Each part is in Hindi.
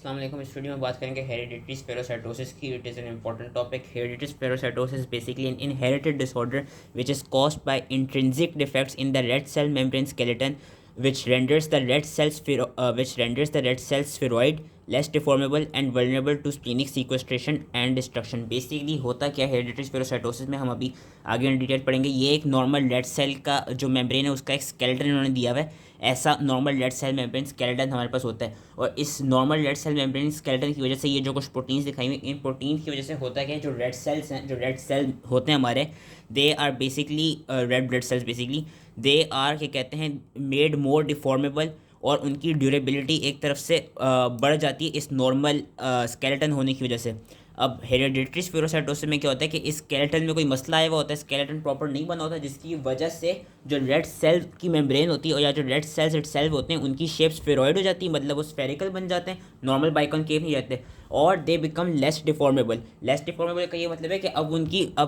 अस्सलाम वालेकुम। इस वीडियो में बात करेंगे हेरिडिटरी स्पेरोसाइटोसिस की। It is an important topic. Hereditary spherocytosis basically an inherited disorder which is caused by intrinsic defects in the red cell membrane skeleton which renders the red cells spheroid, less deformable and vulnerable to splenic sequestration and destruction। Basically होता क्या है हेरिडिटरी स्पेरोसाइटोसिस में, हम अभी आगे इन डिटेल पढ़ेंगे। ये एक नॉर्मल रेड सेल का जो मेम्ब्रेन है उसका एक स्केलेटन इन्होंने दिया हुआ है। ऐसा normal red cell membrane skeleton हमारे पास होता है, और इस normal red cell membrane skeleton की वजह से ये जो कुछ प्रोटीन्स दिखाई हुई, इन प्रोटीन की वजह से होता क्या है, जो रेड सेल्स हैं, जो रेड सेल होते हैं हमारे, they are basically red blood cells. Basically they are क्या कहते हैं, मेड मोर डिफॉर्मेबल, और उनकी ड्यूरेबिलिटी एक तरफ से बढ़ जाती है इस नॉर्मल स्केलेटन होने की वजह से। अब हेरिडिटरी स्पेरोसाइटोसिस में क्या होता है कि इस स्केलेटन में कोई मसला आया हुआ होता है, स्केलेटन प्रॉपर नहीं बना होता, जिसकी वजह से जो रेड सेल की मेम्ब्रेन होती है, और या जो रेड सेल्स इटसेल्फ होते हैं, उनकी शेप स्फेरॉइड हो जाती है, मतलब वो स्फेरिकल बन जाते हैं, नॉर्मल बाइकॉनकेव नहीं रहते, और they become less deformable. Less deformable का ये मतलब है कि अब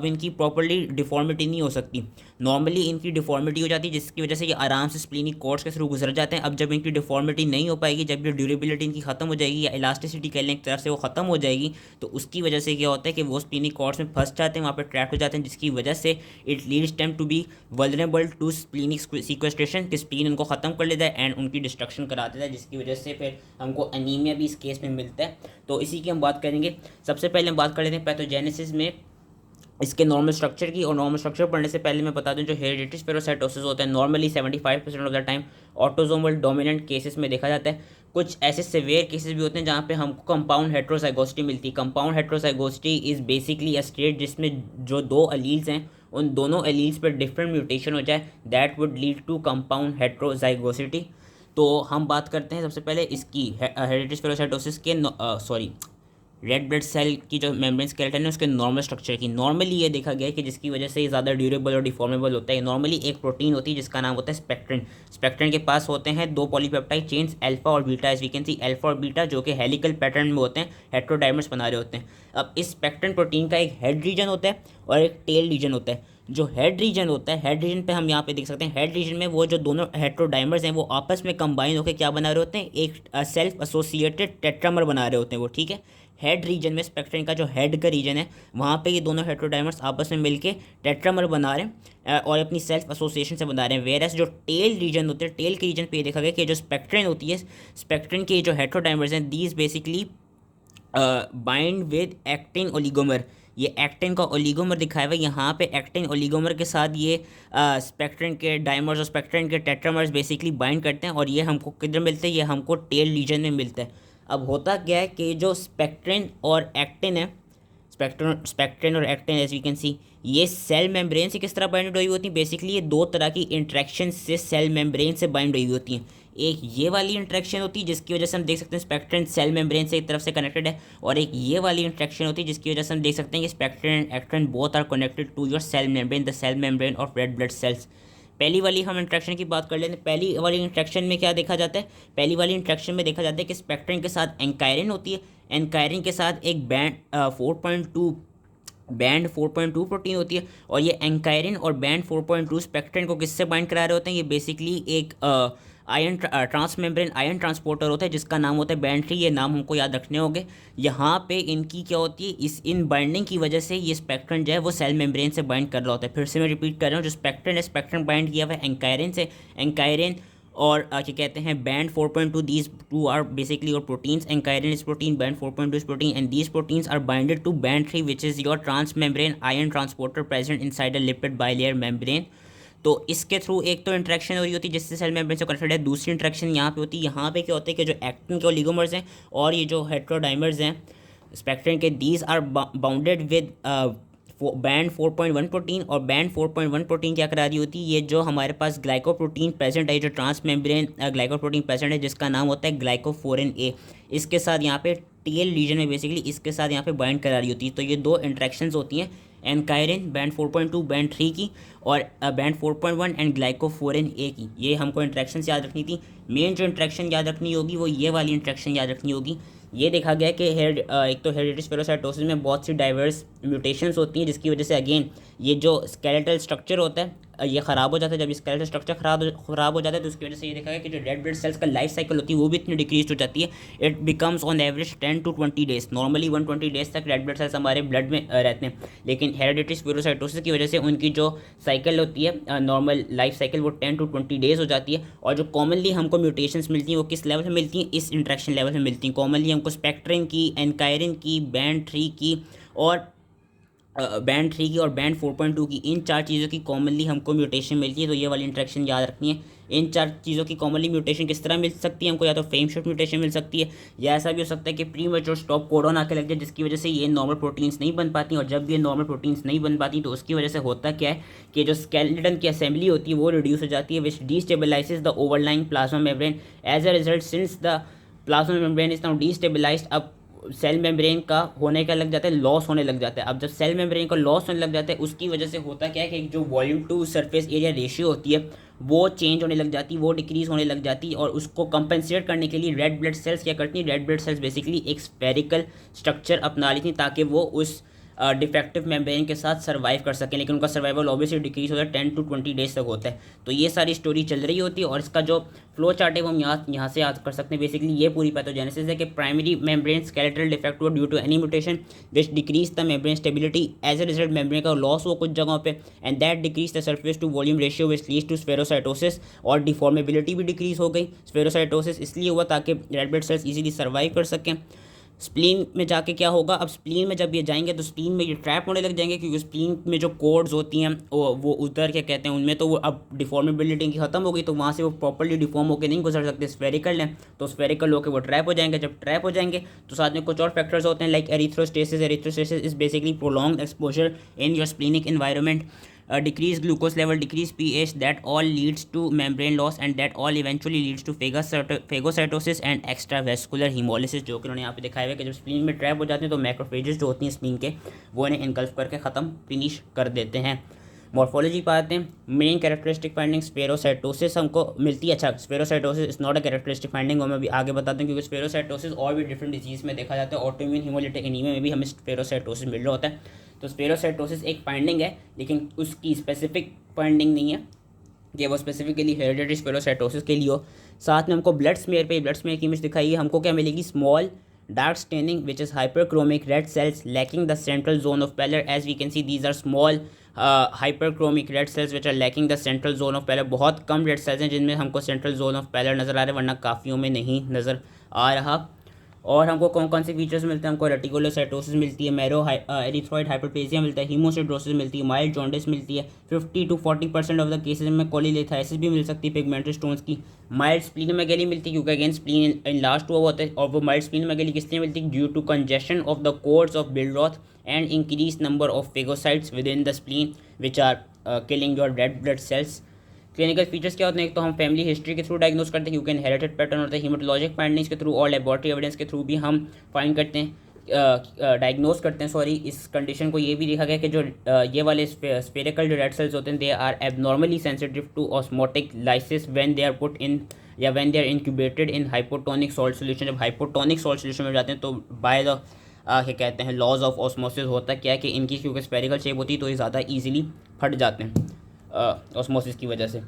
इनकी प्रॉपरली डिफॉर्मिटी नहीं हो सकती। नॉर्मली इनकी डिफॉर्मिटी हो जाती है, जिसकी वजह से ये आराम से स्प्लीनिक कॉर्ड्स के थ्रू गुजर जाते हैं। अब जब इनकी डिफॉर्मिटी नहीं हो पाएगी, जब ये ड्यूरेबिलिटी इनकी खत्म हो जाएगी, या इलास्टिसिटी कह लें एक तरफ से वो खत्म हो जाएगी, तो उसकी वजह से क्या होता है कि वो स्प्लीनिक कॉर्ड्स में फंस जाते हैं, वहाँ पर ट्रैप हो जाते हैं, जिसकी वजह से it leads them to be vulnerable to splenic sequestration, कि स्प्लीन उनको ख़त्म कर लेता है एंड उनकी डिस्ट्रक्शन करा देता है, जिसकी वजह से फिर हमको अनीमिया भी इस केस में मिलता है। तो इसी की हम बात करेंगे। सबसे पहले हम बात कर लेते हैं पैथोजेनेसिस में इसके नॉर्मल स्ट्रक्चर की। और नॉर्मल स्ट्रक्चर पढ़ने से पहले मैं बता दूं, जो हेरिडिटरी स्पेरोसाइटोसिस होता है normally 75% of the time autosomal dominant cases में देखा जाता है। कुछ ऐसे सिवियर केसेस भी होते हैं जहाँ पे हमको कंपाउंड हेट्रोजाइगोसिटी मिलती है। Compound heterozygosity is basically a state जिसमें जो दो एलील्स हैं, उन दोनों एलील्स पर डिफरेंट म्यूटेशन हो जाए, that would lead to compound heterozygosity. तो हम बात करते हैं सबसे पहले इसकी हेरिडिटरी स्पेरोसाइटोसिस के सॉरी रेड ब्लड सेल की जो मेम्ब्रेन स्केलेटन है उसके नॉर्मल स्ट्रक्चर की। नॉर्मली ये देखा गया है कि जिसकी वजह से ये ज़्यादा ड्यूरेबल और डिफॉर्मेबल होता है। नॉर्मली एक प्रोटीन होती है जिसका नाम होता है स्पेक्ट्रिन। स्पेक्ट्रिन के पास होते हैं दो पॉलीपेप्टाइड चेन्स, अल्फा और beta. As we can see alpha और बीटा जो कि हेलिकल पैटर्न में होते हैं, हेट्रोडाइमर्स बना रहे होते हैं। अब इस स्पेक्ट्रिन प्रोटीन का एक हेड रीजन होता है और एक टेल रीजन होता है। जो हेड रीजन होता है, हेड रीजन पे हम यहाँ पे देख सकते हैं, हेड रीजन में वो जो दोनों हेट्रोडाइमर्स हैं वो आपस में कंबाइन होकर क्या बना रहे होते हैं, एक सेल्फ एसोसिएटेड टेट्रामर बना रहे होते हैं वो, ठीक है। हेड रीजन में स्पेक्ट्रिन का जो हेड का रीजन है, वहाँ पे ये दोनों हेट्रोडाइमर्स आपस में मिलके टेट्रामर बना रहे हैं और अपनी सेल्फ एसोसिएशन से बना रहे हैं। वेरस जो टेल रीजन होते हैं, टेल के रीजन पे ये देखा गया कि जो स्पेक्ट्रिन होती है, स्पेक्ट्रिन के जो हेट्रोडाइमर्स हैं, these basically bind with actin oligomer. ये एक्टिन का ओलिगोमर दिखाया हुआ है यहाँ पे। एक्टिन ओलिगोमर के साथ ये स्पेक्ट्रिन के डाइमर्स और स्पेक्ट्रिन के टेट्रामर्स बेसिकली बाइंड करते हैं, और ये हमको किधर मिलते हैं, ये हमको टेल रीजन में मिलता है। अब होता क्या है कि जो स्पेक्ट्रिन और एक्टिन है, स्पेक्ट्रिन और actin as we can see, ये सेल मेम्ब्रेन से किस तरह बाइंड हुई होती हैं। बेसिकली ये दो तरह की इंट्रैक्शन से सेल मेम्ब्रेन से बाइंड हुई होती हैं। एक ये वाली इंट्रैक्शन होती है जिसकी वजह से हम देख सकते हैं स्पेक्ट्रिन सेल मेम्ब्रेन से एक तरफ से कनेक्टेड है, और एक ये वाली इंट्रैक्शन होती है जिसकी वजह से हम देख सकते हैं कि spectrin and actin both are connected to your cell membrane, the cell membrane of red blood cells. पहली वाली हम इंट्रैक्शन की बात कर लेते हैं। पहली वाली इंट्रैक्शन में क्या देखा जाता है, पहली वाली इंट्रैक्शन में देखा जाता है कि स्पेक्ट्रिन के साथ एंकायरिन होती है, एंकायरिन के साथ एक बैंड 4.2 प्रोटीन होती है, और ये एंकायरिन और बैंड 4.2 स्पेक्ट्रिन को किससे बाइंड करा रहे होते हैं, ये बेसिकली एक ion trans membrane ion transporter होता है जिसका नाम होता है बैंड 3। ये नाम हमको याद रखने होंगे। यहाँ पे इनकी क्या होती है, इन बाइंडिंग की वजह से ये स्पेक्ट्रिन जो है वो सेल मेम्ब्रेन से बाइंड कर रहा होता है। फिर से मैं रिपीट कर रहा हूँ, जो स्पेक्ट्रिन है, स्पेक्ट्रिन बाइंड किया हुआ है एंकायरिन से, एंकायरिन और क्या कहते हैं band 4.2, these two are basically your proteins. Ankyrin is protein, band 4.2 is protein, and these proteins are binded to band 3 which is your trans membrane ion transporter present inside a lipid bilayer membrane. तो इसके थ्रू एक तो इंट्रैक्शन हो रही होती है जिससे सेल मेम्ब्रेन से कनेक्टेड है। दूसरी इंट्रैक्शन यहाँ पे होती है, यहाँ पे क्या होता है कि जो एक्टिन के ओलिगोमर्स हैं और ये जो हेट्रोडाइमर्स हैं स्पेक्ट्रिन के, these are bounded with band 4.1 protein. और बैंड 4.1 प्रोटीन क्या करा रही होती है, ये जो हमारे पास ग्लाइकोप्रोटीन प्रेजेंट है, जो ट्रांस मेम्ब्रेन ग्लाइकोप्रोटीन प्रेजेंट है जिसका नाम होता है ग्लाइकोफोरेन ए, इसके साथ यहाँ पे टीएल रीजन में बेसिकली इसके साथ यहाँ पे बाइंड करा रही होती है। तो ये दो इंट्रैक्शंस होती हैं, एनकायरिन बैंड 4.2 बैंड 3 की, और बैंड 4.1 एंड ग्लाइकोफोरेन ए की। ये हमको इंट्रैक्शन याद रखनी थी। मेन जो इंट्रैक्शन याद रखनी होगी वो ये वाली इंट्रैक्शन याद रखनी होगी। ये देखा गया कि एक तो हेरिडिटरी स्पेरोसाइटोसिस में बहुत सी डाइवर्स म्यूटेशंस होती हैं जिसकी वजह से अगेन ये जो स्केलेटल स्ट्रक्चर होता है ये ख़राब हो जाता है, जब स्केलेटल स्ट्रक्चर ख़राब हो जाता है तो उसकी वजह से ये देखा गया कि जो रेड ब्लड सेल्स का लाइफ साइकिल होती है वो भी इतनी डिक्रीज हो जाती है। It becomes on average 10 to 20 days. Normally 120 days तक रेड ब्लड सेल्स हमारे ब्लड में रहते हैं, लेकिन हेरिडिटरी स्पेरोसाइटोसिस की वजह से उनकी जो साइकिल होती है नॉर्मल लाइफ साइकिल वो 10 to 20 डेज हो जाती है। और जो कॉमनली हमको म्यूटेशंस मिलती हैं वो किस लेवल पे मिलती हैं, इस इंट्रैक्शन लेवल पे मिलती हैं। कॉमनली हमको स्पेक्ट्रिन की, एनकायरिन की, बैंड 3 की और बैंड 3 की और बैंड 4.2 की, इन 4 चीज़ों की कॉमनली हमको म्यूटेशन मिलती है। तो ये वाली इंट्रैक्शन याद रखनी है। इन 4 चीज़ों की कॉमनली म्यूटेशन किस तरह मिल सकती है हमको, या तो फ्रेम शिफ्ट म्यूटेशन मिल सकती है, या ऐसा भी हो सकता है कि प्री मैच्योर स्टॉप कोडॉन आके लग जाए जिसकी वजह से ये नॉर्मल प्रोटीन्स नहीं बन पाती। और जब ये नॉर्मल प्रोटीन्स नहीं बन पाती तो उसकी वजह से होता क्या है कि जो स्केलेटन की असेंबली होती है वो रिड्यूस हो जाती है, which destabilises the overlying plasma membrane. As a result, since the plasma membrane is now destabilised, अब सेल मेम्ब्रेन का होने का लग जाता है, लॉस होने लग जाता है। अब जब सेल मेम्ब्रेन का लॉस होने लग जाता है उसकी वजह से होता क्या है कि जो volume to surface area ratio होती है वो चेंज होने लग जाती है, वो डिक्रीज होने लग जाती है। और उसको कंपनसेट करने के लिए रेड ब्लड सेल्स क्या करती हैं, रेड ब्लड सेल्स बेसिकली एक स्फेरिकल स्ट्रक्चर अपना लेती हैं ताकि वो उस डिफेक्टिव मेम्ब्रेन के साथ सर्वाइव कर सकें, लेकिन उनका सर्वाइवल ऑब्वियसली डिक्रीज होता है, 10 to 20 डेज तक होता है। तो ये सारी स्टोरी चल रही होती है और इसका जो फ्लो चार्ट है वो हम यहाँ से याद कर सकते हैं। बेसिकली ये पूरी पैथोजेनेसिस है कि प्राइमरी मेम्ब्रेन स्केलेटल डिफेक्ट हुआ due to any mutation which decrease the membrane stability. As a result membrane का लॉस हुआ कुछ जगहों पे, and that decrease the surface to volume ratio which leads to spherocytosis. और डिफॉर्मेबिलिटी भी डिक्रीज हो गई। स्फेरोसाइटोसिस इसलिए हुआ ताकि red blood sales easily survive कर सकें। स्प्लीन में जाके क्या होगा, अब स्प्लीन में जब ये जाएंगे तो स्प्लीन में ये ट्रैप होने लग जाएंगे, क्योंकि स्प्लीन में जो कोड्स होती हैं वो उधर क्या कहते हैं उनमें, तो वो अब डिफॉर्मेबिलिटी की ख़त्म हो गई तो वहाँ से वो प्रॉपर्ली डिफॉर्म होकर नहीं गुजर सकते, स्फेरिकल हैं तो स्फेरिकल होकर वो ट्रैप हो जाएंगे। जब ट्रैप हो जाएंगे तो साथ में कुछ और फैक्टर्स होते हैं like erythrostasis. Erythrostasis is basically prolong exposure in your splenic environment, decrease glucose level, decrease pH, that all leads to membrane loss and that all eventually leads to phagocytosis and extravascular hemolysis, जो कि उन्होंने यहाँ पे दिखाया हुआ है कि जब स्प्लीन में ट्रैप हो जाते हैं तो मैक्रोफेजेस जो होती हैं स्प्लीन के वो इन्हें इनकल्फ करके ख़त्म फिनिश कर देते हैं। मॉर्फोलॉजी पाते हैं, मेन कैरेक्टरिस्टिक फाइंडिंग स्फेरोसाइटोसिस हमको मिलती है। अच्छा, spherocytosis is not a characteristic finding, और मैं अभी आगे बताता हूँ, क्योंकि स्फेरोसाइटोसिस और भी डिफरेंट डिजीज़ में देखा जाता है। ऑटोइम्यून हीमोलिटिक एनीमिया में भी हमें स्फेरोसाइटोसिस मिल रहा होता है। तो स्फेरोसाइटोसिस एक फाइंडिंग है लेकिन उसकी स्पेसिफिक फाइंडिंग नहीं है कि वो स्पेसिफिकली हेरिडिटरी स्फेरोसाइटोसिस के लिए हो। साथ में हमको ब्लड स्मेयर की इमेज दिखाई है, हमको क्या मिलेगी, small dark staining which is hyperchromic red cells lacking the central zone of pallor. As we can see, these are small hyperchromic red cells which are lacking the central zone of pallor. बहुत कम रेड सेल्स हैं जिनमें हमको सेंट्रल जोन ऑफ पैलर नज़र आ रहा है, वरना काफ़ियों में नहीं नज़र आ रहा। और हमको कौन कौन से फीचर्स मिलते हैं, हमको रेटिकुलोसाइटोसिस मिलती है, मैरो एरिथ्रॉइड हाइपरप्लेजिया मिलता है, हीमोसिडरोसिस मिलती है, माइल्ड जॉन्डिस मिलती है, 50 to 40% ऑफ द केसेज में कोलिलेथाइसिस भी मिल सकती है पिगमेंटेड स्टोन्स की। माइल्ड स्प्लीनोमेगेली मिलती है क्योंकि अगेन स्प्लीन इनलार्ज्ड हुआ होता है, और वो माइल्ड स्प्लीनोमेगेली किस लिए मिलती है, due to congestion of the cords of Billroth and increase number of phagocytes within the spleen which are killing your red blood cells. Clinical features क्या होते हैं, एक तो हम फैमिली हिस्ट्री के थ्रू डायग्नोस करते हैं क्योंकि इनहेरिटेड पैटर्न होता है, हीमेटोलॉजिक फाइंडिंग्स के थ्रू और लेबोरेटरी एविडेंस के थ्रू भी हम फाइंड करते हैं, डायग्नोस करते हैं। सॉरी, इस कंडीशन को ये भी देखा गया कि जो ये वाले स्फेरिकल जो रेड सेल्स होते हैं they are abnormally sensitive to osmotic lysis when they are put in या when they are incubated in hypotonic salt solution. जब हाइपोटोनिक सॉल्ट सोल्यूशन में जाते हैं तो बाय द क्या कहते हैं लॉज ऑफ ऑस्मोसिस होता है क्या है कि इनकी क्योंकि स्फेरिकल शेप होती है तो ये ज़्यादा ईजिली फट जाते हैं ऑस्मोसिस की वजह से।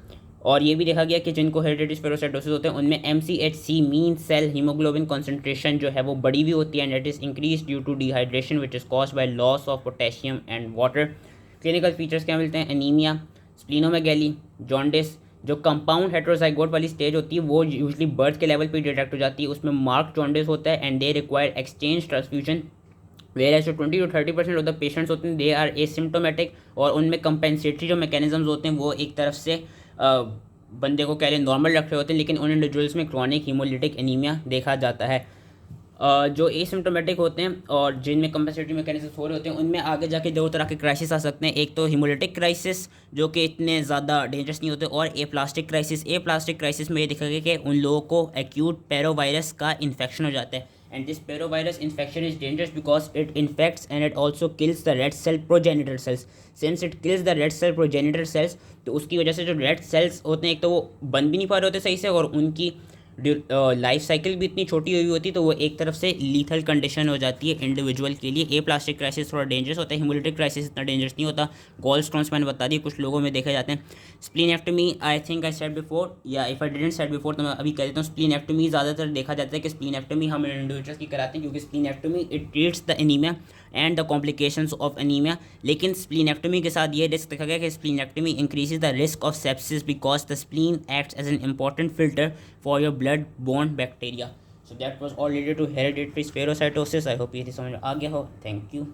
और ये भी देखा गया कि जिनको हेरिडिटरी स्फेरोसाइटोसिस होते हैं उनमें MCHC mean cell haemoglobin concentration जो है वो बड़ी भी होती है, and it is increase due to dehydration which is caused by loss of potassium and water. Clinical features क्या मिलते हैं, एनीमिया, स्प्लीनोमेगैली, जॉन्डिस। जो कंपाउंड हेट्रोजाइगोट वाली स्टेज होती है वो यूजली बर्थ के लेवल पर डिटेक्ट हो जाती है, उसमें मार्क जॉन्डिस होता है and they require exchange transfusion. Where 20 to 30% of the patients होते हैं दे आर एसिम्टोमेटिक, और उनमें कंपेंसेटरी जो मैकेनिज्म्स होते हैं वो एक तरफ से बंदे को कह लें नॉर्मल रख रहे होते हैं, लेकिन उन इंडिविजुअल्स में क्रॉनिक हीमोलिटिक एनीमिया देखा जाता है। जो एसिम्टोमेटिक होते हैं और जिनमें कंपेंसेटरी मैकेनिज्म हो रहे होते हैं उनमें आगे जाके दो तरह के क्राइसिस आ सकते हैं, एक तो हीमोलिटिक क्राइसिस जो कि इतने ज़्यादा डेंजरस नहीं होते, और एप्लास्टिक क्राइसिस। एप्लास्टिक क्राइसिस में ये देखा गया कि उन लोगों को एक्यूट पेरोवायरस का इन्फेक्शन हो जाता है, and this parovirus infection is dangerous because it infects and it also kills the red cell progenitor cells. Since it kills the red cell progenitor cells, तो उसकी वजह से जो रेड सेल्स होते हैं एक तो वो बन भी नहीं पा रहे होते सही से, और उनकी लाइफ साइकिल भी इतनी छोटी हुई होती तो वो एक तरफ से लीथल कंडीशन हो जाती है इंडिविजुअल के लिए। ए प्लास्टिक क्राइसिस थोड़ा डेंजरस होता है, हेमोलिटिक क्राइसिस इतना डेंजरस नहीं होता। गॉल स्टोन्स मैंने बता दी कुछ लोगों में देखे जाते हैं। Splenectomy I think I said before, या if I didn't said before तो मैं अभी कह देता हूँ। स्प्लीनेक्टमी ज़्यादातर देखा जाता है कि स्प्लीनेक्टमी हम इंडिविजुअल्स की कराते हैं क्योंकि splenectomy it treats the anaemia and the complications of anaemia. लेकिन स्प्लीनेक्टमी के साथ ये रिस्क देखा गया कि splenectomy increases the risk of sepsis because the spleen acts as an important filter for your blood borne bacteria. So that was all related to hereditary spherocytosis. I hope ये समझ आ गया हो। Thank you.